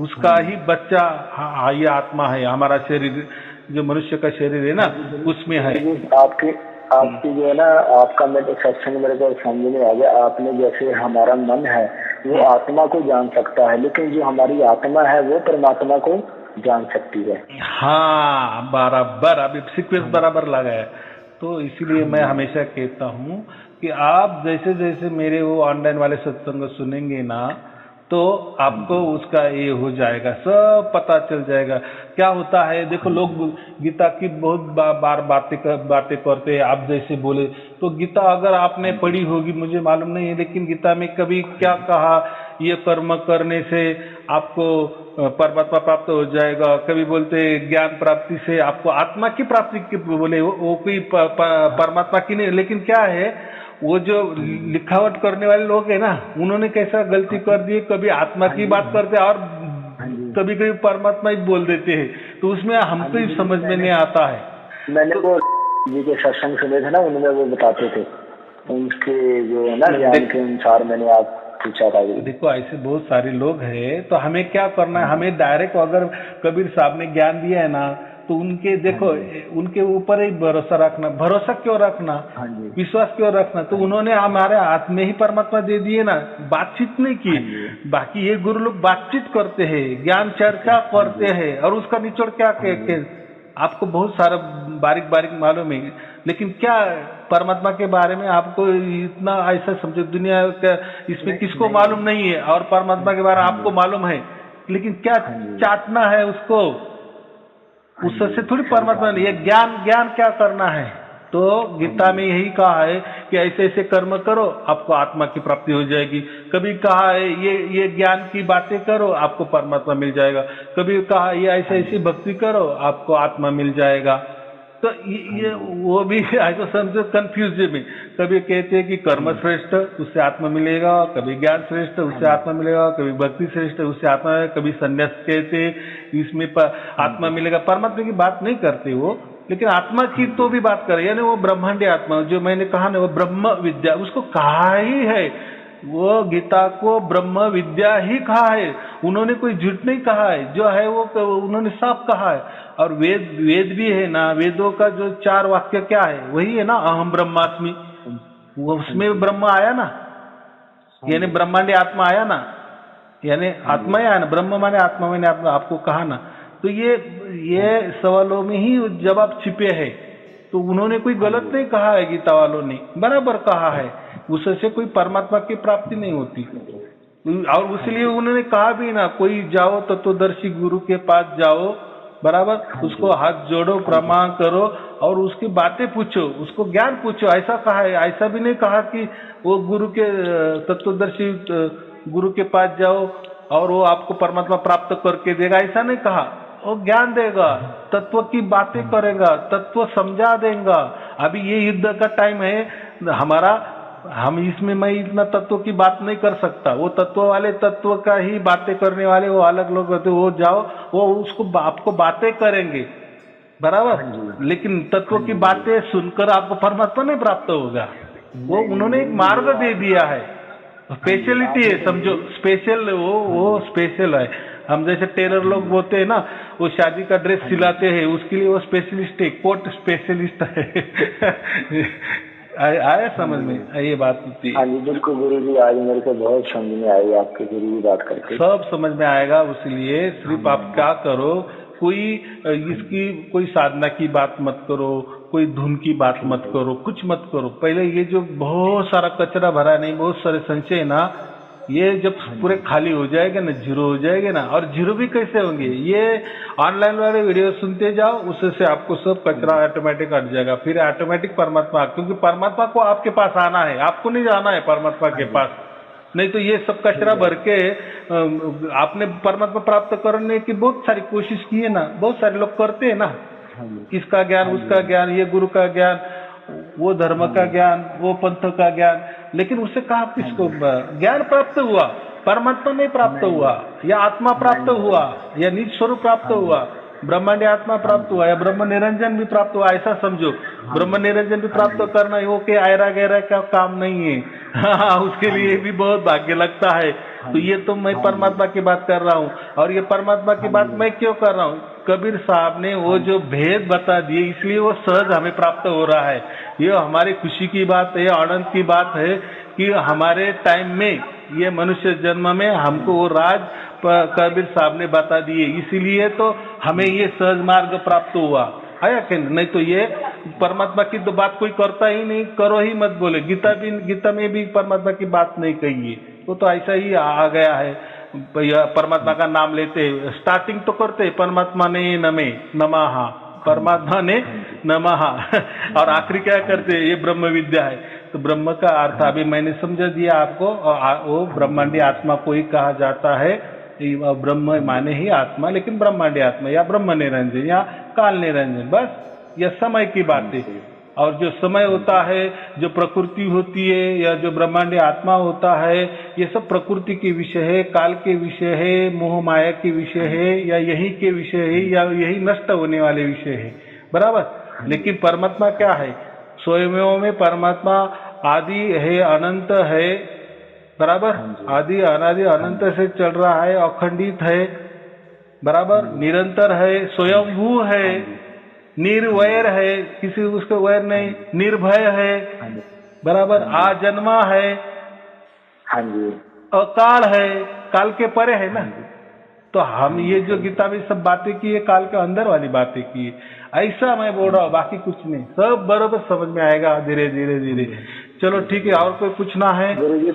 उसका ही बच्चा ये आत्मा है, हमारा शरीर जो मनुष्य का शरीर है ना उसमें है। आपकी जो है ना, आपका मेरे सत्संग मेरे को समझ में आ गया। आपने जैसे हमारा मन है वो आत्मा को जान सकता है, लेकिन जो हमारी आत्मा है वो परमात्मा को जान सकती है। हाँ बराबर, अभी सीक्वेंस बराबर लगा है। तो इसीलिए मैं हमेशा कहता हूँ कि आप जैसे जैसे मेरे वो ऑनलाइन वाले सत्संग सुनेंगे ना, तो आपको उसका ये हो जाएगा, सब पता चल जाएगा क्या होता है। देखो लोग गीता की बहुत बार बातें करते हैं, आप जैसे बोले तो गीता अगर आपने पढ़ी होगी मुझे मालूम नहीं है, लेकिन गीता में कभी क्या कहा, ये कर्म करने से आपको परमात्मा प्राप्त हो जाएगा, कभी बोलते ज्ञान प्राप्ति से आपको आत्मा की प्राप्ति की बोले, वो कोई परमात्मा की नहीं। लेकिन क्या है, वो जो लिखावट करने वाले लोग है ना, उन्होंने कैसा गलती कर दी, कभी आत्मा की बात करते और कभी कभी परमात्मा ही बोल देते हैं, तो उसमें हमको ही समझ में नहीं आता है। मैंने वो जी के सत्संग सुने थे ना, उनमें वो बताते थे। उनके जो है ना ज्ञान के अनुसार मैंने आप पूछा था। देखो ऐसे बहुत सारे लोग हैं, तो हमें क्या करना है, हमें डायरेक्ट अगर कबीर साहब ने ज्ञान दिया है ना, तो उनके देखो उनके ऊपर ही भरोसा रखना। भरोसा क्यों रखना, हाँ जी, विश्वास क्यों रखना, तो उन्होंने हमारे हाथ में ही परमात्मा दे दिए ना, बातचीत नहीं की। बाकी ये गुरु लोग बातचीत करते हैं, ज्ञान चर्चा करते हैं, और उसका निचोड़ क्या आपको बहुत सारा बारीक बारीक मालूम है, लेकिन क्या परमात्मा के बारे में आपको इतना ऐसा समझो, दुनिया का इसमें किसको मालूम नहीं है, और परमात्मा के बारे में आपको मालूम है, लेकिन क्या चाटना है उसको, उससे थोड़ी परमात्मा नहीं है। ज्ञान ज्ञान क्या करना है, तो गीता में यही कहा है कि ऐसे ऐसे कर्म करो आपको आत्मा की प्राप्ति हो जाएगी। कभी कहा है ये ज्ञान की बातें करो आपको परमात्मा मिल जाएगा। कभी कहा ये ऐसे ऐसी भक्ति करो आपको आत्मा मिल जाएगा। तो ये वो भी ऐसा समझो कंफ्यूज में, कभी कहते हैं कि कर्म श्रेष्ठ उससे आत्मा मिलेगा, कभी ज्ञान श्रेष्ठ उससे आत्मा मिलेगा, कभी भक्ति श्रेष्ठ उससे आत्मा, कभी संन्यास कहते इसमें आत्मा मिलेगा। परमात्मा की बात नहीं करते वो, लेकिन आत्मा की तो भी बात करें, यानी वो ब्रह्मांडी आत्मा जो मैंने कहा ना, वो ब्रह्म विद्या, उसको कहा ही है, वो गीता को ब्रह्म विद्या ही कहा है। उन्होंने कोई झूठ नहीं कहा है, जो है वो उन्होंने साफ कहा है। और वेद भी है ना, वेदों का जो 4 वाक्य क्या है, वही है ना, अहम ब्रह्मास्मि, वो उसमें ब्रह्म आया ना, यानी ब्रह्मांडी आत्मा आया ना, यानी आत्मा ही आया ना, ब्रह्म माने आत्मा, मैंने आपको कहा ना। तो ये सवालों में ही जवाब छिपे हैं। तो उन्होंने कोई गलत नहीं कहा है, गीता वालों ने बराबर कहा है, उससे कोई परमात्मा की प्राप्ति नहीं होती। और इसलिए उन्होंने कहा भी ना, कोई जाओ तत्वदर्शी गुरु के पास जाओ, बराबर, उसको हाथ जोड़ो, प्रणाम करो और उसकी बातें पूछो, उसको ज्ञान पूछो, ऐसा कहा है। ऐसा भी नहीं कहा कि वो गुरु के तत्वदर्शी गुरु के पास जाओ और वो आपको परमात्मा प्राप्त करके देगा, ऐसा नहीं कहा। वो ज्ञान देगा, तत्व की बातें करेगा, तत्व समझा देगा। अभी ये युद्ध का टाइम है हमारा, हम इसमें मैं इतना तत्व की बात नहीं कर सकता। वो तत्व वाले तत्व का ही बातें करने वाले वो अलग लोग होते, वो जाओ, वो उसको आपको बातें करेंगे, बराबर, लेकिन तत्व की बातें सुनकर आपको परमात्मा नहीं प्राप्त होगा। वो उन्होंने एक मार्ग दे दिया है, स्पेशलिटी है, समझो स्पेशल, वो स्पेशल है। हम जैसे टेलर लोग बोलते हैं ना, वो शादी का ड्रेस सिलाते हैं, उसके लिए वो स्पेशलिस्ट है, कोट स्पेशलिस्ट है। आया समझ में ये बात होती है। हाँ जी बिल्कुल गुरु जी, आज मेरे को बहुत समझ में आई आपके गुरु की बात करके, सब समझ में आएगा। इसलिए सिर्फ आप क्या करो, कोई साधना की बात मत करो, कोई धुन की बात मत करो, कुछ मत करो। पहले ये जो बहुत सारा कचरा भरा नहीं, बहुत सारे संशय ना, ये जब पूरे खाली हो जाएगा ना, जीरो हो जाएगा ना। और जीरो भी कैसे होंगे, ये ऑनलाइन वाले वीडियो सुनते जाओ, उससे आपको सब कचरा ऑटोमेटिक हट जाएगा, फिर ऑटोमेटिक परमात्मा, क्योंकि परमात्मा को आपके पास आना है, आपको नहीं जाना है परमात्मा के पास। नहीं तो ये सब कचरा भर के आपने परमात्मा प्राप्त करने की बहुत सारी कोशिश की है ना, बहुत सारे लोग करते हैं ना, इसका ज्ञान, उसका ज्ञान, ये गुरु का ज्ञान, वो धर्म का ज्ञान, वो पंथ का ज्ञान, लेकिन उससे कहा किसको ज्ञान प्राप्त हुआ, परमात्मा नहीं प्राप्त हुआ, या आत्मा प्राप्त हुआ, या निज स्वरूप प्राप्त हुआ, ब्रह्मांडी आत्मा प्राप्त हुआ, या ब्रह्म निरंजन भी प्राप्त हुआ, ऐसा समझो। ब्रह्म निरंजन भी प्राप्त करना वो के आयरा गहरा का काम नहीं है। हाँ, उसके लिए भी बहुत भाग्य लगता है। तो ये तो मैं परमात्मा की बात कर रहा हूँ, और ये परमात्मा की बात मैं क्यों कर रहा हूँ, कबीर साहब ने वो जो भेद बता दिए, इसलिए वो सहज हमें प्राप्त हो रहा है। ये हमारी खुशी की बात है, आनंद की बात है कि हमारे टाइम में, ये मनुष्य जन्म में हमको वो राज कबीर साहब ने बता दिए, इसीलिए तो हमें ये सहज मार्ग प्राप्त हुआ है कि नहीं। तो ये परमात्मा की तो बात कोई करता ही नहीं, करो ही मत बोले। गीता में भी परमात्मा की बात नहीं कही है, वो तो ऐसा ही आ गया है। परमात्मा का नाम लेते, स्टार्टिंग तो करते परमात्मा ने नमे नमः, परमात्मा ने नमः, और आखिरी क्या करते, ये ब्रह्म विद्या है। तो ब्रह्म का अर्थ अभी मैंने समझा दिया आपको, वो ब्रह्मांडी आत्मा को ही कहा जाता है। ब्रह्म माने ही आत्मा, लेकिन ब्रह्मांडी आत्मा या ब्रह्म निरंजन या काल निरंजन, बस यह समय की बात है। और जो समय होता है, जो प्रकृति होती है, या जो ब्रह्मांडी आत्मा होता है, ये सब प्रकृति के विषय है, काल के विषय है, मोह माया के विषय है, या यही के विषय है, या यही नष्ट होने वाले विषय है, बराबर। लेकिन परमात्मा क्या है, स्वयं में परमात्मा आदि है, अनंत है, बराबर, आदि अनादि अनंत से चल रहा है, अखंडित है, बराबर, निरंतर है, स्वयंभू है, निर्वैर है, किसी उसका वैर नहीं, निर्भय है, बराबर, आजन्मा है, हाँ जी, अकाल है, काल के परे है ना। तो हम ये जो गीता में सब बातें की है, काल के अंदर वाली बातें की है, ऐसा मैं बोल रहा हूँ, बाकी कुछ नहीं, सब बरोबर समझ में आएगा धीरे धीरे धीरे। चलो ठीक है, और कोई पूछना है? गुरु जी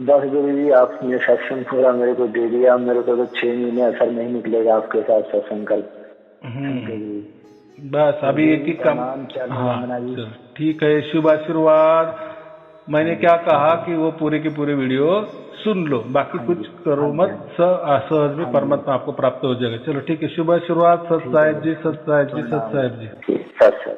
बस गुरु जी आपने सत्संग पूरा मेरे को दे दिया, मेरे को तो 6 महीने असर नहीं निकलेगा आपके साथ सत्संग कर। बस अभी एक ही काम। हाँ ठीक है, शुभ आशीर्वाद। मैंने क्या कहा कि वो पूरे के पूरे वीडियो सुन लो, बाकी कुछ करो मत, सहज में परमात्मा आपको प्राप्त हो जाएगा। चलो ठीक है, शुभ आशीर्वाद। सत साहेब जी, सत साहेब जी, सत साहेब जी।